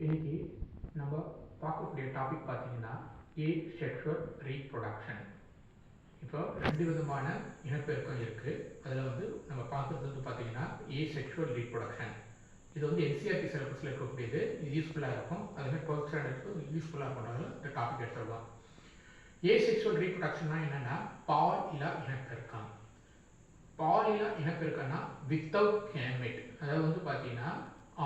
இன்னைக்கு நம்ம பார்க்கக்கூடிய டாபிக் பார்த்தீங்கன்னா ஏசெக்ஷுவல் ரீப்ரொடக்ஷன். இப்போ ரெண்டு விதமான இனப்பெருக்கம் இருக்குது. அதில் நம்ம பார்க்குறது பார்த்தீங்கன்னா ஏசெக்ஷுவல் ரீப்ரொடக்ஷன். இது என்சிஆர்டி சிலபஸில் இருக்கக்கூடியது. இது யூஸ்ஃபுல்லாக இருக்கும். அதுமாதிரி 12th ஸ்டாண்டர்டுக்கு யூஸ்ஃபுல்லாக இருக்கிறதால இந்த டாபிக் எடுத்துடலாம். ஏசெக்ஷுவல் ரீப்ரொடக்ஷன்னா என்னென்னா பால் இல்லா இனப்பெருக்கம். பால் இல்லா இனப்பெருக்கம்னா வித்தவுட் கேமெட். அதாவது பார்த்தீங்கன்னா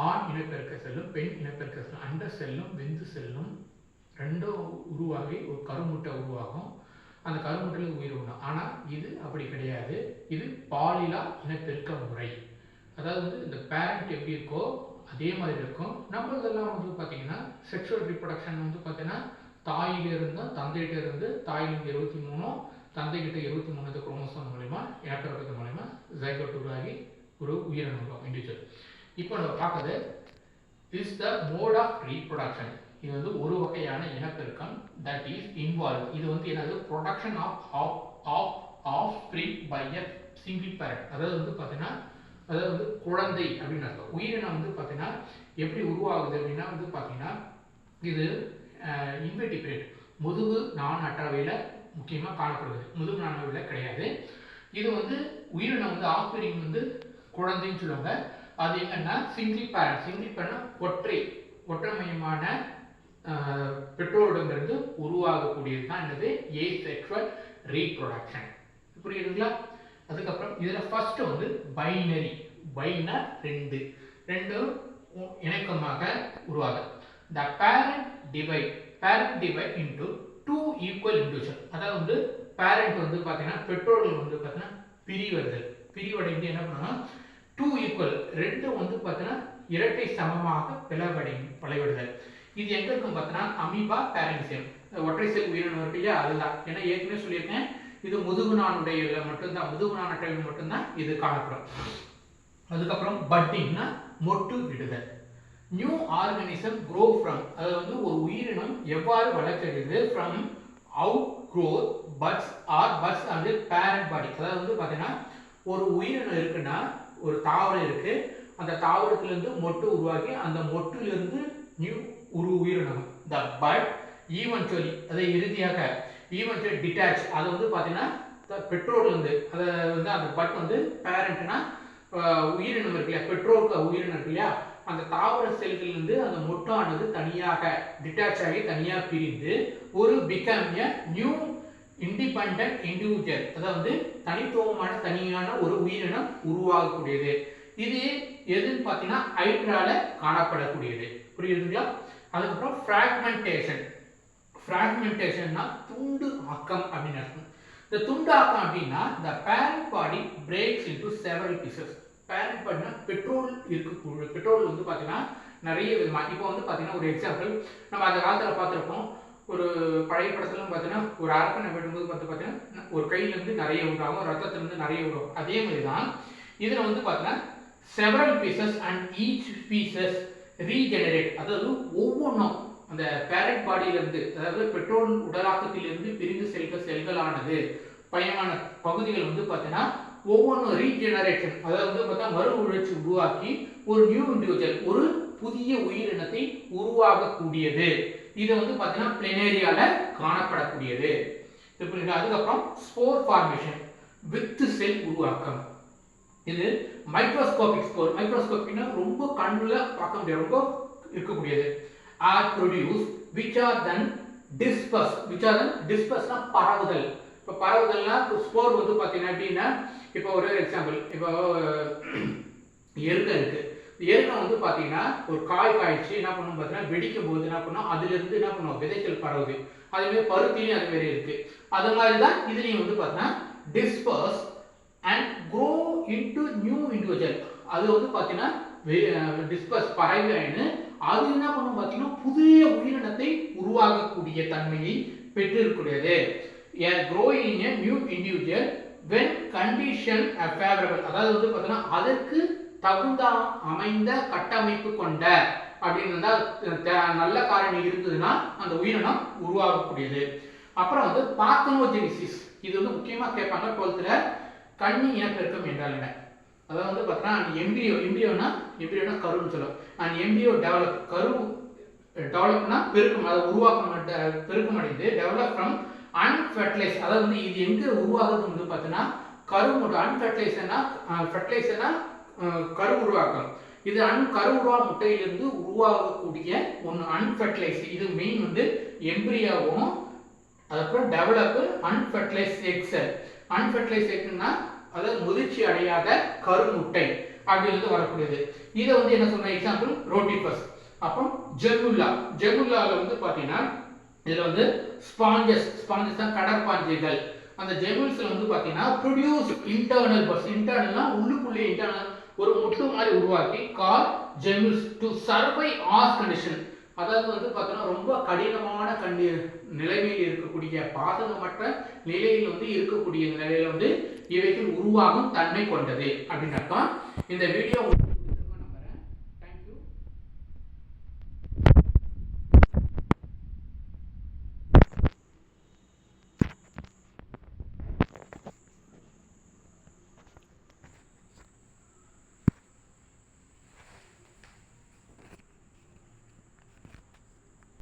ஆண் இனப்பெருக்க செல்லும் பெண் இனப்பெருக்க செல்லும் அண்ட செல்லும் விந்து செல்லும் ரெண்டும் உருவாகி ஒரு கருமுட்டை உருவாகும். அந்த கருமுட்டையில் உயிர் உண்ணும். ஆனால் இது அப்படி கிடையாது. இது பாலிலா இனப்பெருக்க முறை. அதாவது இந்த பேரண்ட் எப்படி இருக்கோ அதே மாதிரி இருக்கும். நம்மளதெல்லாம் பார்த்தீங்கன்னா செக்ஷுவல் ரீப்ரொடக்ஷன் பார்த்தீங்கன்னா தாயிலிருந்தும் தந்தைகிட்ட இருந்து தாயிலிருந்து 23 தந்தைகிட்ட 23 குரோமோசோம் மூலமா இனப்பெருக்கத்தின் மூலமா ஜைகோட் உருவாகி ஒரு உயிரினம் இண்டிவிஜுவல். இப்போ நம்ம பார்க்குறது is the mode of reproduction. இது ஒரு வகையான இனப்பெருக்கம் தட் இஸ் இன்வால்வ். இது என்னது production of offspring by a single parent. அதாவது பார்த்தீங்கன்னா குழந்தை அப்படின்னு அர்த்தம். உயிரினம் பார்த்தீங்கன்னா எப்படி உருவாகுது அப்படின்னா பார்த்தீங்கன்னா இது இன்வெர்டிபிரேட் முதுகு நான் அற்றவையில் முக்கியமாக காணப்படுது. முதுகு நானவையில் கிடையாது. இது உயிரினம் ஆஃப்ஸ்பிரிங் குழந்தைன்னு சொல்லுவாங்க. அது என்னன்னா சிங்கிள் பேரண்ட். சிங்கிள் பேரண்ட் ஒற்றைமையமான பெற்றோரிடமிருந்து உருவாகக்கூடியது தான் என்னது ஏசெக்ஷுவல் ரீப்ரொடக்ஷன். புரியுதுங்களா? அதுக்கப்புறம் இதில் ஃபர்ஸ்ட் பைனரி. பைனர் ரெண்டு இணக்கமாக உருவாகும். The parent divide into two equal individual. அதாவது பேரண்ட் பார்த்தீங்கன்னா பெற்றோர்கள் பார்த்தீங்கன்னா பிரிவடைந்து என்ன பண்ணணும், டூ ஈக்குவல் ரெண்டு பார்த்தீங்கன்னா இரட்டை சமமாக பிளவடைதல். இது எங்க இருக்கும் பார்த்தீங்கன்னா அமீபா பேரன்சியம் ஒற்றை செல் உயிரினம் இருக்கு இல்லையா, அதுதான். ஏன்னா ஏற்கனவே சொல்லியிருக்கேன் இது முதுகுநானுடைய மட்டும்தான், முதுகுநான் அட்டையில் மட்டும்தான் இது காணப்படும். அதுக்கப்புறம் பட்டிங்னா மொட்டு விடுதல். New organism grow from. அதாவது ஒரு உயிரினம் எவ்வாறு வளர்ச்சியடைகிறது from outgrowth buds and parent body. அதாவது பார்த்தீங்கன்னா ஒரு உயிரினம் இருக்குன்னா ஒரு தாவரம் இருக்கு, அந்த தாவரத்திலிருந்து மொட்டு உருவாக்கி அந்த மொட்டிலிருந்து நியூ ஒரு உயிரினம் த பட் ஈவென்ச்சுவலி அதை இறுதியாக ஈவென்ச்சுவலி டிட்டாச். அது பார்த்தீங்கன்னா பெற்றோர்லேருந்து அதை அந்த பட் பேரண்ட்னா உயிரினம் இருக்கு இல்லையா, பெற்றோருக்கு உயிரினம் இருக்கு இல்லையா, அந்த தாவர செல்களிலிருந்து அந்த மொட்டானது தனியாக டிட்டாச் ஆகி தனியாக பிரிந்து ஒரு become a new independent individual. அதாவது தனித்துவமான தனியான ஒரு உயிரினம் உருவாகக்கூடியது. இது எதுன்னு பார்த்தீங்கன்னா ஹைட்ரால காணப்படக்கூடியது. புரியுதுங்களா? அதுக்கப்புறம் ஃப்ராக்மெண்டேஷன்னா துண்டு ஆக்கம் அப்படின்னு அர்த்தம். இந்த துண்டு ஆக்கம் அப்படின்னா the parent body breaks into several pieces. Parent பாடினா பெட்ரோல் இருக்கக்கூடிய பெட்ரோல் பார்த்தீங்கன்னா நிறைய விதமாக. இப்போ பார்த்தீங்கன்னா ஒரு எக்ஸாம்பிள் நம்ம அந்த காலத்தில் பார்த்துருப்போம். ஒரு பழைய படத்துலாம் பார்த்தீங்கன்னா ஒரு அரக்கனை வெட்டும்போது பார்த்தீங்கன்னா ஒரு கையிலேருந்து நிறைய உருவாகும், ரத்தத்துலேருந்து நிறைய உருவாகும். அதே மாதிரி தான் இதில் பார்த்தீங்கன்னா several pieces and each pieces regenerate. அதாவது ஒவ்வொன்றும் அந்த பேரண்ட் பாடியிலிருந்து, அதாவது பெட்ரோல் உடலாக்கத்திலிருந்து பிரிந்து செல்களானது பயமான பகுதிகள் பார்த்தீங்கன்னா ஒவ்வொன்றும் ரீஜெனரேஷன், அதாவது பார்த்தா மறு உழற்சி உருவாக்கி ஒரு நியூ இண்டிவிஜுவல் ஒரு புதிய உயிரினத்தை உருவாகக்கூடியது. இது பார்த்தீங்கன்னா பிளனேரியால காணப்படக்கூடியது. அதுக்கப்புறம் ஸ்போர் ஃபார்மேஷன் வித்து செல் உருவாக்கம். இது மைக்ரோஸ்கோபிக் ஸ்போர். மைக்ரோஸ்கோபிக்னா ரொம்ப கண்ணுல பார்க்க முடியாது, ரொம்ப இருக்கக்கூடியது. Are produce which are then dispersed பரவுதல். இப்போ பரவுதல்னா ஸ்போர் பார்த்தீங்கன்னா எப்படின்னா, இப்போ ஒரு எக்ஸாம்பிள், இப்போ எருக்கை இருக்கு. எருக்கை பார்த்தீங்கன்னா ஒரு காய் காய்ச்சி என்ன பண்ணும் பார்த்தீங்கன்னா வெடிக்கும் போது என்ன பண்ணும், அதிலிருந்து என்ன பண்ணும் விதைகள் பரவுது. அதுமாதிரி பருத்திலையும் அது மாதிரி இருக்கு. அது மாதிரி தான் இதுலையும் பார்த்தீங்கன்னா disburse and grow into new individual. அது பார்த்தீங்கன்னா டிஸ்பர்ஸ் பரவின்னு அது என்ன பண்ணும் பார்த்தீங்கன்னா புதிய உயிரினத்தை உருவாகக்கூடிய தன்மையை பெற்றிருக்கிறது. growing a new individual when condition are favorable. அதாவது பார்த்தீங்கன்னா அதற்கு தகுந்த அமைந்த கட்டமைப்பு கொண்ட அப்படின்னு நல்ல காரணி இருந்ததுன்னா அந்த உயிரினம் உருவாகக்கூடியது. அப்புறம் பார்த்தனோஜெனிசிஸ். இது முக்கியமாக கேட்பாங்க 12th. கன்னி இனப்பெருக்கம் என்றால் என்ன? அதாவது பார்த்தீங்கன்னா எம்பிரியோனா கருன்னு சொல்லுவோம். அண்ட் எம்பிரியோ டெவலப் கரு டெவலப்னா பெருக்கம், அதை பெருக்கம் அடைந்து டெவலப் ஃப்ரம் அன்ஃபர்டிலைஸ், அதாவது வந்து இது எங்கே உருவாகுது வந்து பார்த்தீங்கன்னா கருமுட்டை. ஃபெர்டிலைசர்னா கரு உருவாக்கம். இது கருவுருவா முட்டையிலிருந்து உருவாகக்கூடிய ஒன்று அன்ஃபர்டிலைஸ். இது மெயின் வந்து எம்பிரியாவும் அதுக்கப்புறம் டெவலப் அன்ஃபர்டிலைஸ் எக்ஸ். அன்ஃபர்டிலைஸ் எக்ஸ்னா அதாவது முதிர்ச்சி அடையாத கருமுட்டை அப்படின்றது வரக்கூடியது. இதை வந்து என்ன சொன்ன எக்ஸாம்பிள் ரோட்டிபஸ். அப்புறம் ஜெமுல்லாவில் வந்து பார்த்தீங்கன்னா இதில் வந்து ஸ்பாஞ்சஸ் தான் கடற்பாஞ்சிகள். அந்த ஜெமுல்ஸ்ல வந்து பார்த்தீங்கன்னா ப்ரொடியூஸ் இன்டர்னல் பஸ். இன்டர்னல்னா உள்ளுக்குள்ளே இன்டர்னல் ஒரு முட்டு மாதிரி உருவாக்கி கால் ஜெமுல்ஸ் டு சர்வை ஆஸ் கண்டிஷன். அதாவது வந்து பார்த்தோன்னா ரொம்ப கடினமான நிலைமையில் இருக்கக்கூடிய பாதகமற்ற நிலையில் வந்து இருக்கக்கூடிய நிலையில வந்து இவைகள் உருவாகும் தன்மை கொண்டது அப்படின்னு அர்த்தம். இந்த வீடியோ